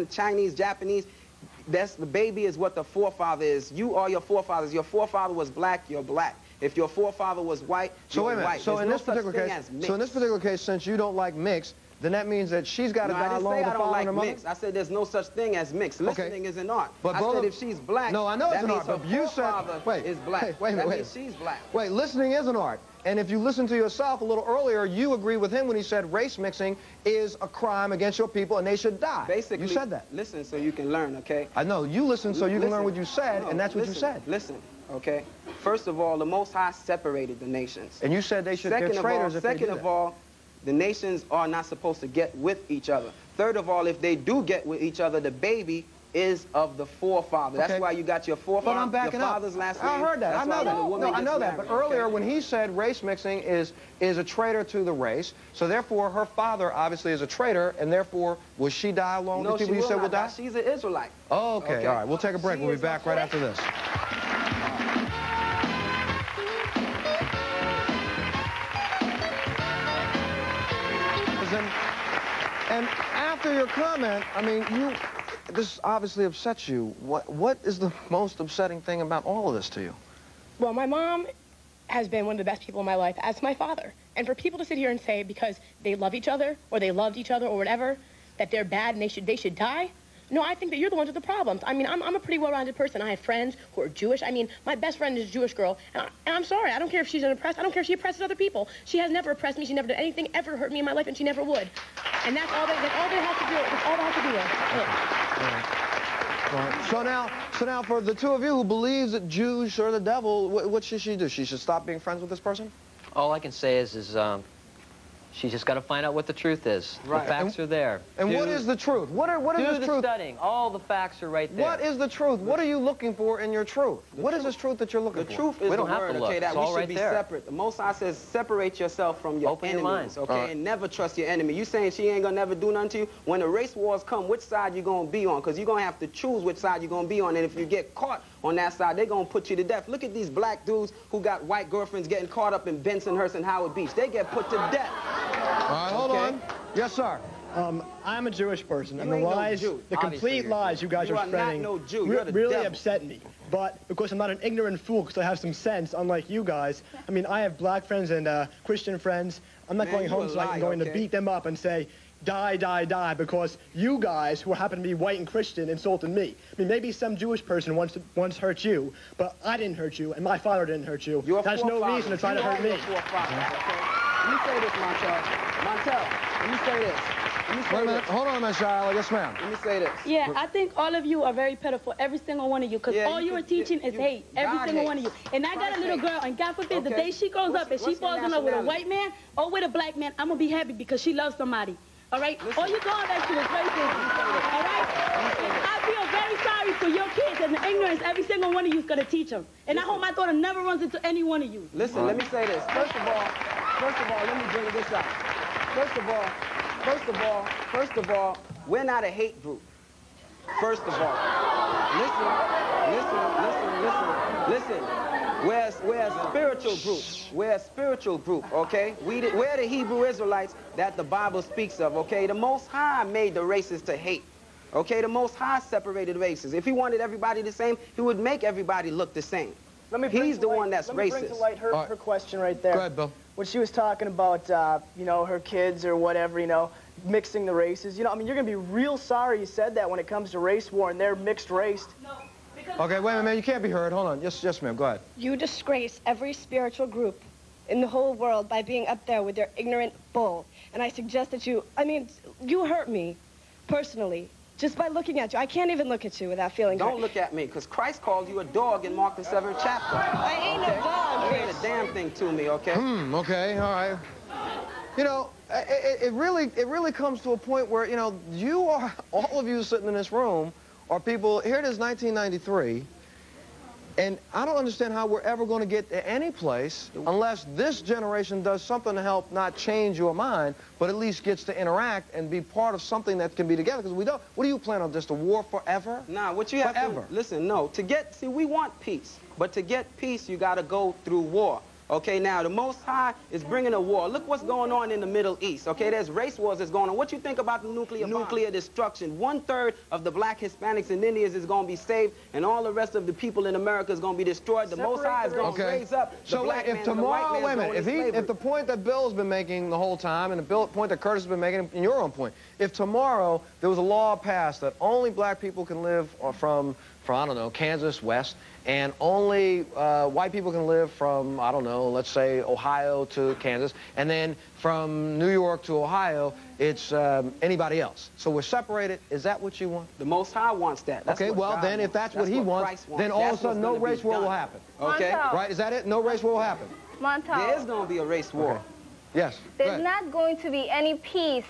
Chinese, Japanese, the baby is what the forefather is. You are your forefathers. Your forefather was black, you're black. If your forefather was white, you're white. So in this particular case, since you don't like mixed, then that means that she's got to die along with the father and her mother? Mixed. I said there's no such thing as mixed. Listening is an art. But I said if she's black, no, I know it's that an means art, her but you said is black. Wait, that means she's black. Wait, listening is an art. And if you listen to yourself a little earlier, you agree with him when he said race mixing is a crime against your people and they should die. Basically, you said that. Listen so you can learn, okay? I know. You listen so you can learn what you said, and that's what you said. Listen, okay? First of all, the Most High separated the nations. And you said they should get traitors if they do that. Second of all, the nations are not supposed to get with each other. Third of all, if they do get with each other, the baby is of the forefather. That's why you got your forefather, but I'm backing your father's last name. I heard that. I know that. No, I know that. But earlier, when he said race mixing is a traitor to the race, so therefore her father obviously is a traitor, and therefore will she die along with the people you said will die? She's an Israelite. Oh, okay. All right. We'll take a break. We'll be back right after this. And after your comment, I mean, this obviously upsets you. What is the most upsetting thing about all of this to you? Well, my mom has been one of the best people in my life, as my father. And for people to sit here and say because they love each other or they loved each other or whatever, that they're bad and they should die, no, I think that you're the ones with the problems. I mean, I'm a pretty well-rounded person. I have friends who are Jewish. I mean, my best friend is a Jewish girl, and I'm sorry. I don't care if she's oppressed. I don't care if she oppresses other people. She has never oppressed me. She never did anything ever hurt me in my life, and she never would. And that's all they have to do. That's all they have to do. So now, for the two of you who believes that Jews are the devil, what should she do? She should stop being friends with this person? All I can say is she's just got to find out what the truth is. Right. The facts are there. And what is the truth? What is the truth? Studying. All the facts are right there. What is the truth? What are you looking for in your truth? What is this truth that you're looking for? The truth is we don't have to look. that it's we all should right be there. separate. The Most High says separate yourself from your Open enemies, your mind. okay? And never trust your enemy. You saying she ain't gonna never do nothing to you? When the race wars come, which side you gonna be on? Because you're gonna have to choose which side you're gonna be on. And if you get caught on that side, they're gonna put you to death. Look at these black dudes who got white girlfriends getting caught up in Bensonhurst and Howard Beach. They get put to death. All right, hold on. Yes, sir. I'm a Jewish person, and the lies, no the complete lies you guys are spreading really upset me. But because I'm not an ignorant fool, because I have some sense, unlike you guys, I mean, I have black friends and Christian friends. I'm not going home tonight and going to beat them up and say, die, die, die, because you guys, who happen to be white and Christian, insulted me. I mean, maybe some Jewish person once hurt you, but I didn't hurt you, and my father didn't hurt you. That's no reason to try to hurt me. Let me say this, Montel. Montel, let me say this. Wait a minute. Hold on a minute, Shiloh. Yes, ma'am. Let me say this. Yeah, I think all of you are very pitiful, every single one of you, because all you are teaching is hate, every single one of you. And I got a little girl, and God forbid, the day she grows up and she falls in love with a white man or with a black man, I'm going to be happy because she loves somebody. All right? All you're going back to is racism. All right? And I feel very sorry for your kids and the ignorance every single one of you is going to teach them. And I hope my daughter never runs into any one of you. Listen, let me say this. First of all, let me bring this up. First of all, we're not a hate group. First of all. Listen. We're a spiritual group. We're a spiritual group, okay? We're the Hebrew Israelites that the Bible speaks of, okay? The Most High made the races to hate, okay? The Most High separated races. If he wanted everybody the same, he would make everybody look the same. He's the one that's racist. Let me bring to light her question right there. Go ahead, Bill. When she was talking about, you know, her kids or whatever, you know, mixing the races. You know, I mean, you're going to be real sorry you said that when it comes to race war and they're mixed race. No. Okay, wait a minute, you can't be heard. Hold on. Yes, ma'am, go ahead. You disgrace every spiritual group in the whole world by being up there with your ignorant bull. And I suggest that you hurt me, personally, just by looking at you. I can't even look at you without feeling hurt. Don't look at me, because Christ called you a dog in Mark the 7th chapter. I ain't a dog, You ain't a damn thing to me, okay? Okay, all right. You know, it really comes to a point where, you know, all of you sitting in this room, or people, here it is 1993, and I don't understand how we're ever going to get to any place unless this generation does something to help not change your mind, but at least gets to interact and be part of something that can be together, because we don't. What do you plan on, just a war forever? Nah, what you have to, listen, no, we want peace, but to get peace, you got to go through war. Okay, now the Most High is bringing a war. Look what's going on in the Middle East. Okay, there's race wars that's going on. What you think about the nuclear destruction? 1/3 of the black Hispanics and Indians is going to be saved, and all the rest of the people in America is going to be destroyed. The Most High is going to raise up the black man and the white man. If the point that Bill's been making the whole time, and the point that Curtis has been making, and your own point, if tomorrow there was a law passed that only black people can live from I don't know, Kansas west, and only white people can live from, I don't know, let's say Ohio to Kansas, and then from New York to Ohio, it's anybody else. So we're separated. Is that what you want? The Most High wants that. That's okay, well, then if that's what he wants, then all of a sudden no race war will happen. Okay? Right, is that it? No race war will happen. Montel. There is going to be a race war. Okay. Yes. There's not going to be any peace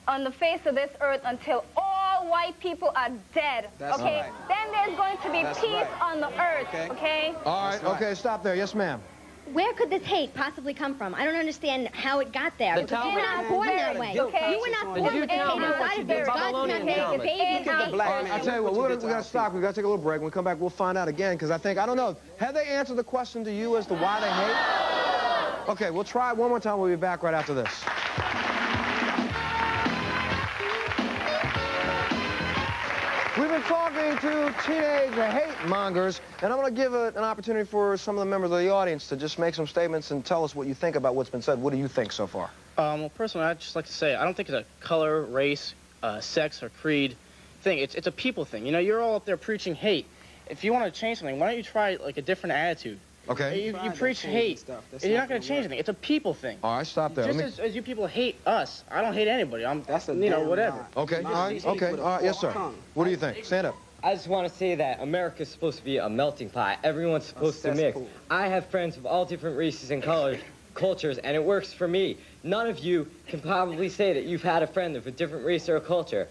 on the face of this earth until all white people are dead, okay? Right. Then there's going to be peace on the earth, okay? All right, okay, stop there. Yes, ma'am. Where could this hate possibly come from? I don't understand how it got there. You were not born that way. Okay. You were not born with hate inside of you. God's not making babies. I tell you what, we're going to stop. We've got to take a little break. When we come back, we'll find out again, because I don't know. Have they answered the question to you as to why they hate? Okay, we'll try it one more time. We'll be back right after this. We've been talking to teenage hate mongers, and I'm going to give an opportunity for some of the members of the audience to just make some statements and tell us what you think about what's been said. What do you think so far? Well, personally, I'd just like to say I don't think it's a color, race, sex, or creed thing. It's a people thing. You know, you're all up there preaching hate. If you want to change something, why don't you try, like, a different attitude? Okay. You preach hate, and you're not going to change anything. It's a people thing. All right, stop there. Just as you people hate us, I don't hate anybody. You know, whatever. Okay, all right, okay, all right, yes, sir. What do you think? Stand up. I just want to say that America's supposed to be a melting pot. Everyone's supposed to mix. I have friends of all different races and cultures, and it works for me. None of you can probably say that you've had a friend of a different race or culture.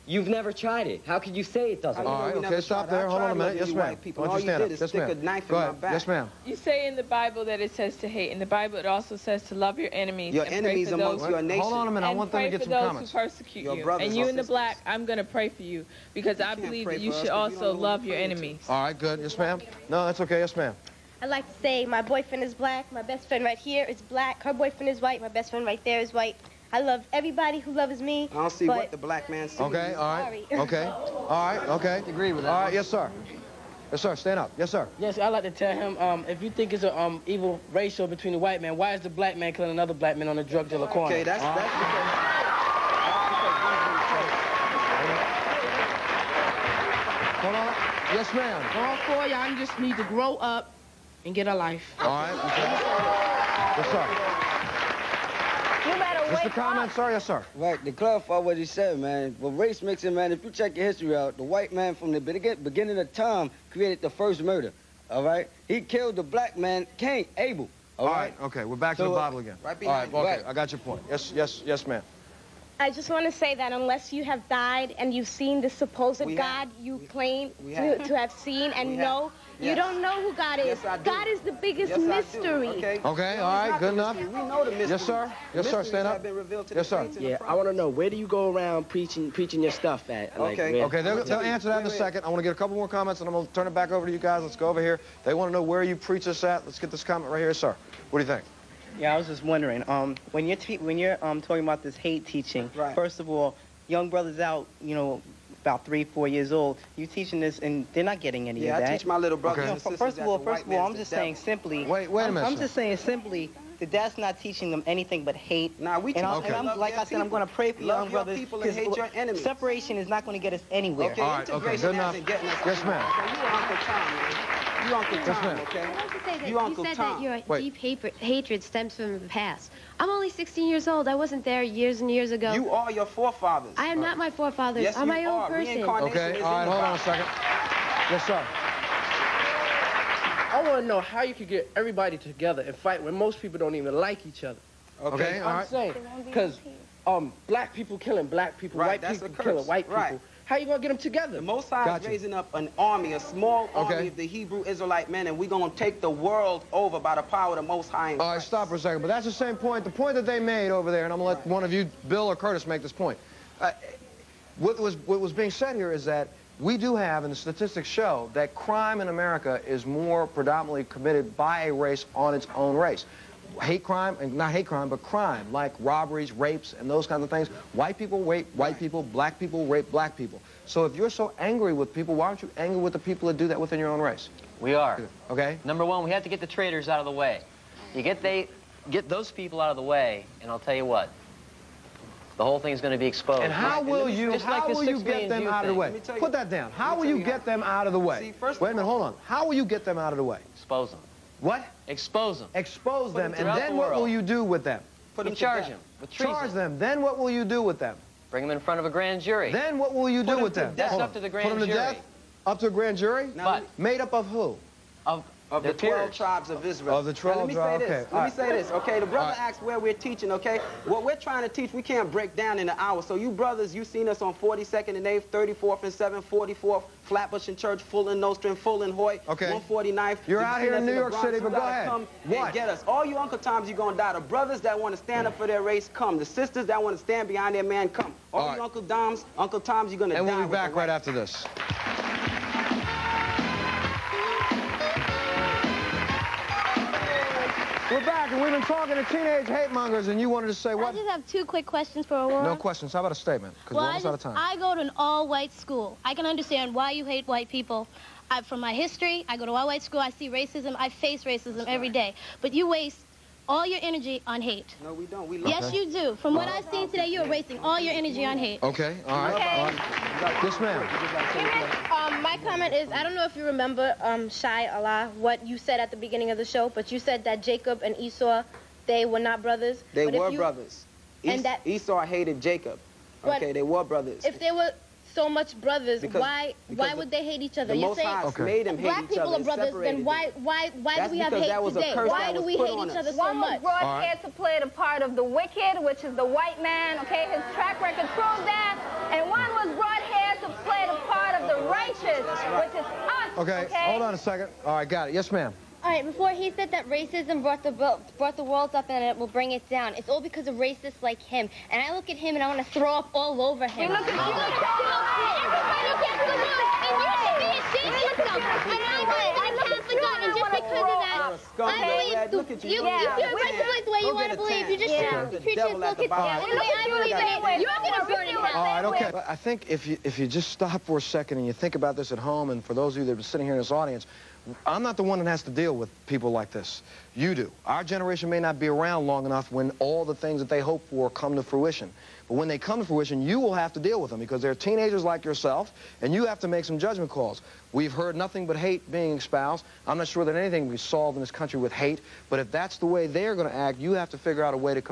You've never tried it. How could you say it doesn't? All right, okay, stop there. Hold on a minute. Yes, ma'am. Why don't you stand up? Yes, ma'am. Go ahead. Yes, ma'am. You say in the Bible that it says to hate. In the Bible, it also says to love your enemies. Your enemies amongst your nation. Hold on a minute. I want them to get some comments. And pray for those who persecute you. And you in the black, I'm going to pray for you because I believe that you should also love your enemies. All right, good. Yes, ma'am. No, that's okay. Yes, ma'am. I'd like to say my boyfriend is black. My best friend right here is black. Her boyfriend is white. My best friend right there is white. I love everybody who loves me. I don't see what the black man sees. Okay, all right. Okay. All right, okay. Agree with that. All right, yes, sir. Yes, sir. Stand up. Yes, sir. Yes, I'd like to tell him, if you think it's a evil ratio between the white man, why is the black man killing another black man on the drug dealer corner? Okay, that's because... Hold on. Yes, ma'am. All four of y'all just need to grow up and get a life. All right. Okay. Yes, sir. Just a comment, sir? Yes, sir. Right, to clarify what he said, man, with race mixing, man, if you check your history out, the white man from the beginning of time created the first murder, all right? He killed the black man, Cain, Abel, all right? Okay, we're back to the Bible again. Right behind you. Okay, I got your point. Yes, ma'am. I just want to say that unless you have died and you've seen the supposed God you claim to have seen and know, you don't know who God is. God is the biggest mystery. Okay, all right, good enough. We know the mystery. Yes, sir. Yes, sir, stand up. Yes, sir. Yeah, I want to know, where do you go around preaching your stuff at? Okay. Okay, they'll answer that in a second. I want to get a couple more comments, and I'm going to turn it back over to you guys. Let's go over here. They want to know where you preach this at. Let's get this comment right here, sir. What do you think? Yeah, I was just wondering, when you're talking about this hate teaching, first of all, young brothers out, you know, about 3, 4 years old, you teaching this, and they're not getting any of that. Yeah, I teach my little brothers and sisters First of all, I'm just saying simply. Wait a minute. I'm just saying simply that that's not teaching them anything but hate. Nah, we teach like I said, I'm going to pray for young brothers. People and hate your enemies. Separation is not going to get us anywhere. Okay, all right, okay, good enough. Yes, ma'am. You Uncle Tom, man. You Uncle Tom, okay? I want to say that you Uncle said Tom. that your deep hatred stems from the past. I'm only 16 years old. I wasn't there years and years ago. You are your forefathers. I am not my forefathers. Yes, I'm my own person. Okay, all right, hold on a second. Yes, sir. I want to know how you could get everybody together and fight when most people don't even like each other. Okay, all right. I'm saying, because black people killing black people, white people killing white people. How you going to get them together? The Most High is raising up an army, a small army of the Hebrew Israelite men, and we're going to take the world over by the power of the Most High. All right, stop for a second. But that's the same point. The point that they made over there, and I'm going to let one of you, Bill or Curtis, make this point. What was being said here is that we do have, and the statistics show, that crime in America is more predominantly committed by a race on its own race. Hate crime, and not hate crime, but crime, like robberies, rapes, and those kinds of things. White people rape white people, black people rape black people. So if you're so angry with people, why aren't you angry with the people that do that within your own race? We are. Okay. Number one, we have to get the traitors out of the way. You get those people out of the way, and I'll tell you what, the whole thing is going to be exposed. And how will you get them out of the way? Put that down. How will you get them out of the way? Wait a minute, hold on. How will you get them out of the way? Expose them. What? Expose them. Expose them, and then what will you do with them? Charge them with treason. Charge them. Then what will you do with them? Bring them in front of a grand jury. Then what will you do with them? That's up to the grand jury. Put them to death? Up to a grand jury? But made up of who? Of the 12 tribes of Israel. Of the 12 let me say this. Okay. Let me say this, okay? The brother asked where we're teaching, okay? What we're trying to teach, we can't break down in an hour. So you brothers, you seen us on 42nd and 8th, 34th and 7th, 44th, Flatbush and Church, Fulton, Nostrand, Fulton, Hoyt, 149th. You're out here in New York City, but go ahead. Come and get us. All you Uncle Toms, you're going to die. The brothers that want to stand up for their race, come. The sisters that want to stand behind their man, come. All you Uncle Toms, you're going to die. And we'll be back right after this. We're back, and we've been talking to teenage hate mongers, and you wanted to say what? I just have 2 quick questions for Aurora. No questions. How about a statement? Because we're almost out of time. I go to an all-white school. I can understand why you hate white people. From my history, I go to all-white school. I see racism. I face racism every day. But you waste all your energy on hate. No, we don't. We love Yes, you do. From what I've seen today, you're wasting all your energy on hate. Okay, all right. Okay. Yes, ma'am. My comment is, I don't know if you remember, Shai Allah, what you said at the beginning of the show, but you said that Jacob and Esau, they were not brothers. They were brothers. Esau hated Jacob. Okay, they were brothers. If they were so much brothers, why would they hate each other? You're saying made them hate black people are brothers, then why do we have hate today? Why do we hate each other so much? One was brought here to play the part of the wicked, which is the white man, okay? His track record proves that. And one was brought here to play the part of the righteous, which is us, okay? Hold on a second. All right, got it. Yes, ma'am. All right, before he said that racism brought the world up and it will bring it down. It's all because of racists like him. And I look at him and I want to throw up all over him. Everybody gets the word, and you should be ashamed of yourself. And I believe in a Catholic God, and just because of that, I believe if you're right to believe the way you want to believe, you just shouldn't treat your little kids the way I believe in it. You're going to burn in hell. All right, okay. But I think if you just stop for a second and you think about this at home, and for those of you that are sitting here in this audience, I'm not the one that has to deal with people like this. You do. Our generation may not be around long enough when all the things that they hope for come to fruition. But when they come to fruition, you will have to deal with them because they're teenagers like yourself, and you have to make some judgment calls. We've heard nothing but hate being espoused. I'm not sure that anything can be solved in this country with hate, but if that's the way they're going to act, you have to figure out a way to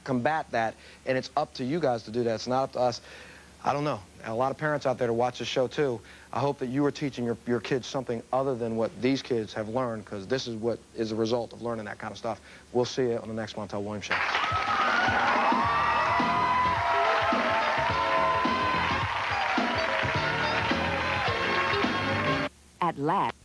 combat that, and it's up to you guys to do that. It's not up to us. I don't know. A lot of parents out there to watch this show, too. I hope that you are teaching your kids something other than what these kids have learned, because this is what is a result of learning that kind of stuff. We'll see you on the next Montel Williams Show. At last.